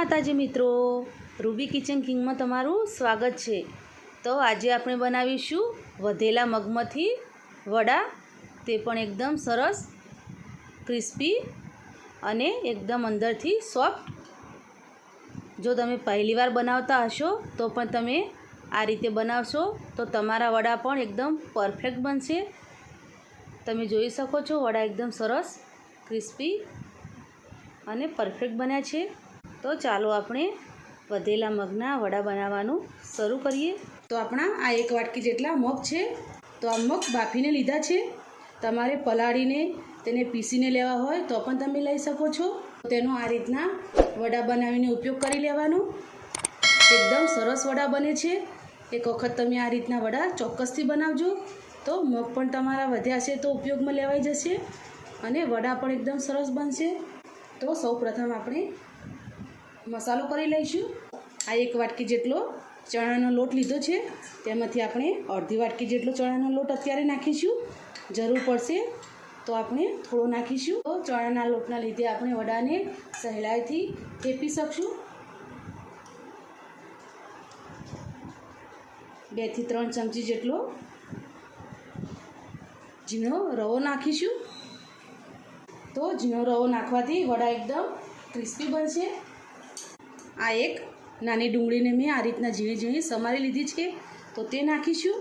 માતાજી મિત્રો, Ruby kitchen કિંગમાં તમારું સ્વાગત છે। તો આજે આપણે બનાવીશું વધેલા મગમાંથી વડા, તે પણ એકદમ સરસ ક્રિસ્પી અને એકદમ અંદરથી સોફ્ટ। જો તમે પહેલીવાર બનાવતા હશો તો પણ તમે આ રીતે બનાવશો તો તમારા વડા પણ એકદમ પરફેક્ટ બનશે। તમે જોઈ શકો છો વડા એકદમ સરસ ક્રિસ્પી અને પરફેક્ટ બન્યા છે। તો ચાલો આપણે વધેલા મગના વડા બનાવવાનું શરૂ કરીએ। તો આપણા આ એક વાટકી જેટલા મગ છે, તો આ મગ બાફીને લીધા છે। તમારે પલાળીને તેને પીસીને લેવા હોય તો પણ તમે લઈ શકો છો। તેનો આ રીતના વડા બનાવીને ઉપયોગ કરી લેવાનો, એકદમ સરસ વડા બને છે। એક વખત તમે આ રીતના વડા ચોક્કસથી બનાવજો, તો મગ પણ તમારા વધ્યા છે તો ઉપયોગમાં લેવાઈ જશે અને વડા પણ એકદમ સરસ બનશે। તો સૌપ્રથમ આપણે મસાલો કરી લઈશું। આ એક વાટકી જેટલો ચણાનો લોટ લીધો છે, તેમાંથી આપણે અડધી વાટકી જેટલો ચણાનો લોટ અત્યારે નાખીશું। જરૂર પડશે તો આપણે થોડો નાખીશું। તો ચણાના લોટના લીધે આપણે વડાને સહેલાઈથી થેપી શકશું। 2 થી 3 ચમચી જેટલો ઝીણો રવો નાખીશું। તો ઝીણો રવો નાખવાથી વડા એકદમ ક્રિસ્પી બનશે। આ એક નાની ડુંગળીને મેં આ રીતના ઝીણી ઝીણી સમારી લીધી છે, તો તે નાખીશું।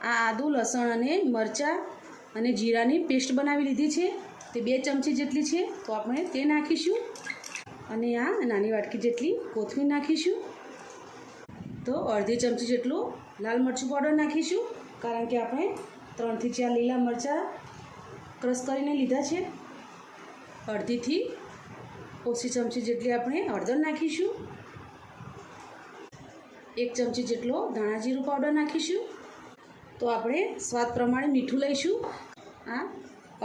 આ આદું, લસણ અને મરચાં અને જીરાની પેસ્ટ બનાવી લીધી છે, તે 2 ચમચી જેટલી છે, તો આપણે તે નાખીશું। અને આ નાની વાટકી જેટલી કોથમીર નાખીશું। તો અડધી ચમચી જેટલું લાલ મરચું પાવડર નાખીશું, કારણ કે આપણે 3 થી 4 લીલા મરચાં ક્રશ કરીને લીધા છે। અડધીથી ઓછી ચમચી જેટલી આપણે હળદર નાખીશું। 1 ચમચી જેટલો ધાણા જીરું પાવડર નાખીશું। તો આપણે સ્વાદ પ્રમાણે મીઠું લઈશું। આ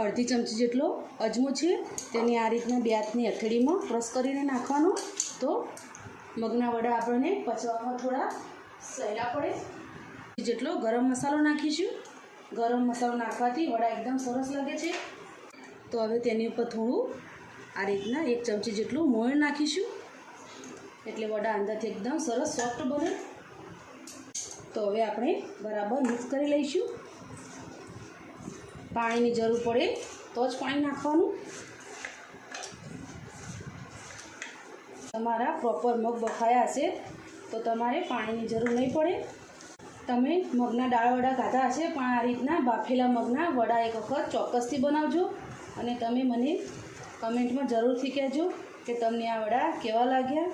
અડધી ચમચી જેટલો અજમો છે, તેને આ રીતના 2 હાથની હથેળીમાં ક્રશ કરીને નાખવાનો, તો મગના વડા આપણને પચવામાં થોડા સહેલા પડે। જેટલો ગરમ મસાલો નાખીશું। ગરમ મસાલો નાખવાથી વડા એકદમ સરસ લાગે છે। તો હવે તેની ઉપર થોડું આ રીતના 1 ચમચી જેટલું મોણ નાખીશું, એટલે વડા અંદરથી એકદમ સરસ સોફ્ટ બને। તો હવે આપણે બરાબર મિક્સ કરી લઈશું। પાણીની જરૂર પડે તો જ પાણી નાખવાનું। તમારા પ્રોપર મગ બફાયા હશે તો તમારે પાણીની જરૂર નહીં પડે। તમે મગના દાળ વડા ખાધા હશે, પણ આ રીતના બાફેલા મગના વડા એક વખત ચોક્કસથી બનાવજો અને તમે મને કમેન્ટમાં જરૂરથી કહેજો કે તમને આ વડા કેવા લાગ્યા।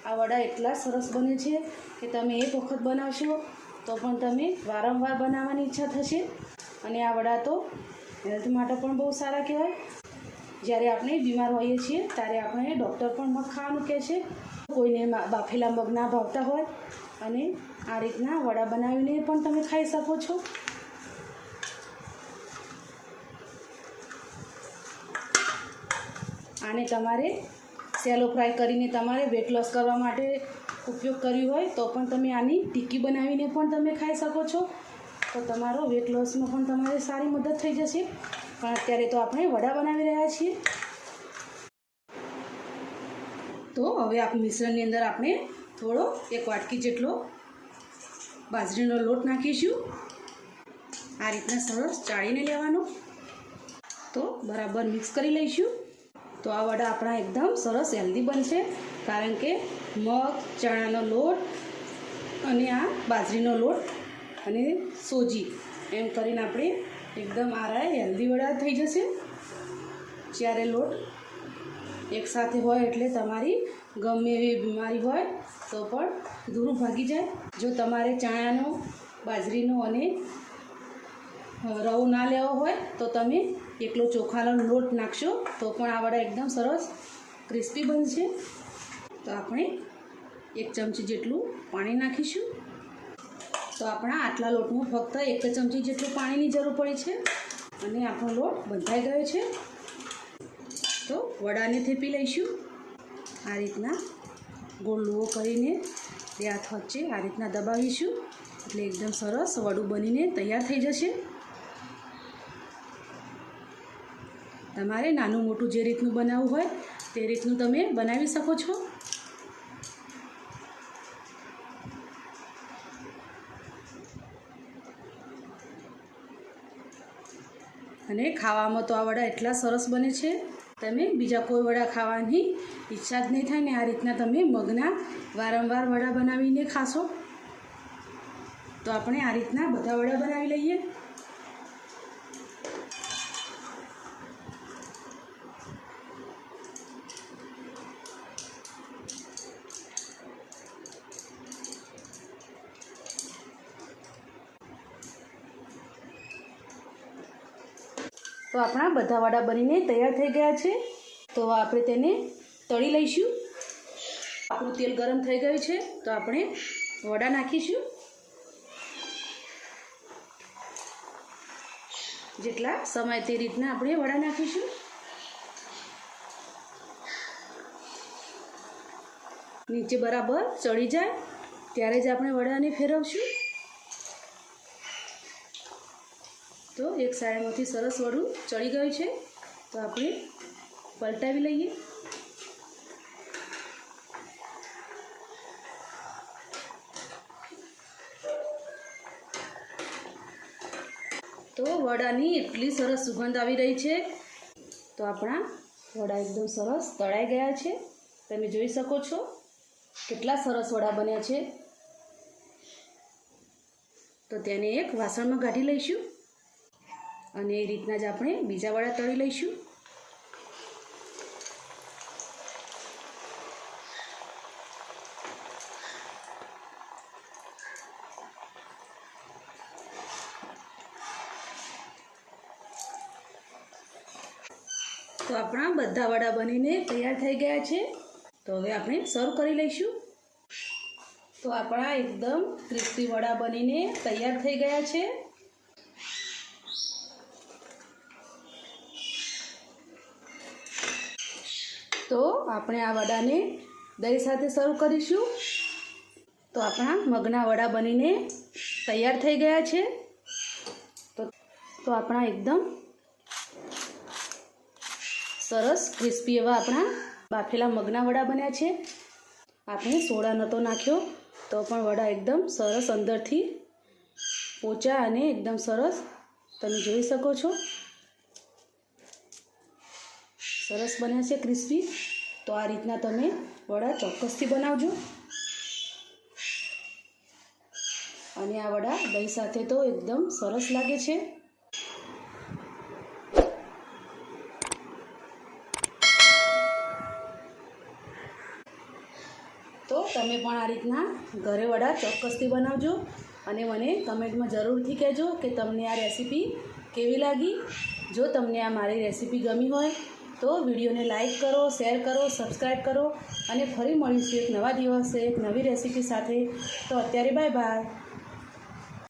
આ વડા એટલા સરસ બને છે કે તમે એક વખત બનાવશો તો પણ તમે વારંવાર બનાવવાની ઈચ્છા થશે। અને આ વડા તો હેલ્થ માટે પણ બહુ સારા કહેવાય। જ્યારે આપણે બીમાર હોઈએ છીએ ત્યારે આપણે ડૉક્ટર પણ મગ ખાવાનું કહે છે। કોઈને બાફેલા મગ ના ભાવતા હોય અને આ રીતના વડા બનાવીને પણ તમે ખાઈ શકો છો। આને તમારે સેલો ફ્રાય કરીને તમારે વેટ લોસ કરવા માટે ઉપયોગ કર્યું હોય તો પણ તમે આની ટિક્કી બનાવીને પણ તમે ખાઈ શકો છો, તો તમારો વેટ લોસમાં પણ તમારે સારી મદદ થઈ જશે। પણ અત્યારે તો આપણે વડા બનાવી રહ્યા છીએ। તો હવે આ મિશ્રણની અંદર આપણે થોડો 1 વાટકી જેટલો બાજરીનો લોટ નાખીશું। આ રીતના સરસ ચાળીને લેવાનો, તો બરાબર મિક્સ કરી લઈશું। તો આ વડા આપણા એકદમ સરસ હેલ્ધી બનશે, કારણ કે મગ, ચણાનો લોટ અને આ બાજરીનો લોટ અને સોજી એમ કરીને આપણે એકદમ આરા હેલ્ધી વડા થઈ જશે। જ્યારે લોટ એકસાથે હોય એટલે તમારી ગમે એવી બીમારી હોય તો પણ દૂર ભાગી જાય। જો તમારે ચણાનો, બાજરીનો અને રવો ના લેવો હોય તો તમે એકલો ચોખાનો લોટ નાખશો તો પણ આ વડા એકદમ સરસ ક્રિસ્પી બનશે। તો આપણે 1 ચમચી જેટલું પાણી નાખીશું। તો આપણા આટલા લોટમાં ફક્ત 1 ચમચી જેટલું પાણીની જરૂર પડી છે અને આપણો લોટ બંધાઈ ગયો છે। તો વડાને થેપી લઈશું। આ રીતના ગોળ લુઓ કરીને 2 હાથ વચ્ચે આ રીતના દબાવીશું, એટલે એકદમ સરસ વડું બનીને તૈયાર થઈ જશે। તમારે નાનું મોટું જે રીતનું બનાવવું હોય તે રીતનું તમે બનાવી શકો છો. અને ખાવામાં તો આ વડા એટલા સરસ બને છે, તમે બીજા કોઈ વડા ખાવાની ઈચ્છા જ નહીં થાય ને આ રીતના તમે મગના વારંવાર વડા બનાવીને ખાશો. તો આપણે આ રીતના બધા વડા બનાવી લઈએ. તો આપણા બધા વડા બનીને તૈયાર થઈ ગયા છે. તો આપણે તેને તળી લઈશું. આપણું તેલ ગરમ થઈ ગયું છે, તો આપણે વડા નાખીશું. જેટલા સમય તે રીતના આપણે વડા નાખીશું. નીચે બરાબર ચડી જાય ત્યારે જ આપણે વડાને ફેરવશું. તો એક સાઈડમાંથી સરસ વડું ચડી ગયું છે, તો આપણે પલટાવી લઈએ. તો વડાની એટલી સરસ સુગંધ આવી રહી છે. તો આપણા વડા એકદમ સરસ તળાઈ ગયા છે. તમે જોઈ શકો છો કેટલા સરસ વડા બન્યા છે. તો તેને એક વાસણમાં કાઢી લઈશું અને એ રીતના જ આપણે બીજા વડા તળી લઈશું. તો આપણા બધા વડા બનીને તૈયાર થઈ ગયા છે. તો હવે આપણે સર્વ કરી લઈશું. તો આપણા એકદમ ક્રિસ્પી વડા બનીને તૈયાર થઈ ગયા છે. તો આપણે આ વડાને દહીં સાથે સર્વ કરીશું. તો આપણા મગના વડા બનીને તૈયાર થઈ ગયા છે. તો આપણા એકદમ સરસ ક્રિસ્પી એવા આપણા બાફેલા મગના વડા બન્યા છે. આપણે સોડા નહોતો નાખ્યો તો પણ વડા એકદમ સરસ અંદરથી પોચા અને એકદમ સરસ તમે જોઈ શકો છો. સરસ બન્યા છે ક્રિસ્પી. તો આ રીતના તમે વડા ચોક્કસથી બનાવજો. અને આ વડા દહીં સાથે તો એકદમ સરસ લાગે છે. તો તમે પણ આ રીતના ઘરે વડા ચોક્કસથી બનાવજો અને મને કમેન્ટમાં જરૂરથી કહેજો કે તમને આ રેસીપી કેવી લાગી. જો તમને આ મારી રેસીપી ગમી હોય તો વિડીયોને લાઈક કરો, શેર કરો, સબસ્ક્રાઈબ કરો અને ફરી મળીશું એક નવા દિવસે એક નવી રેસીપી સાથે. તો અત્યારે બાય બાય.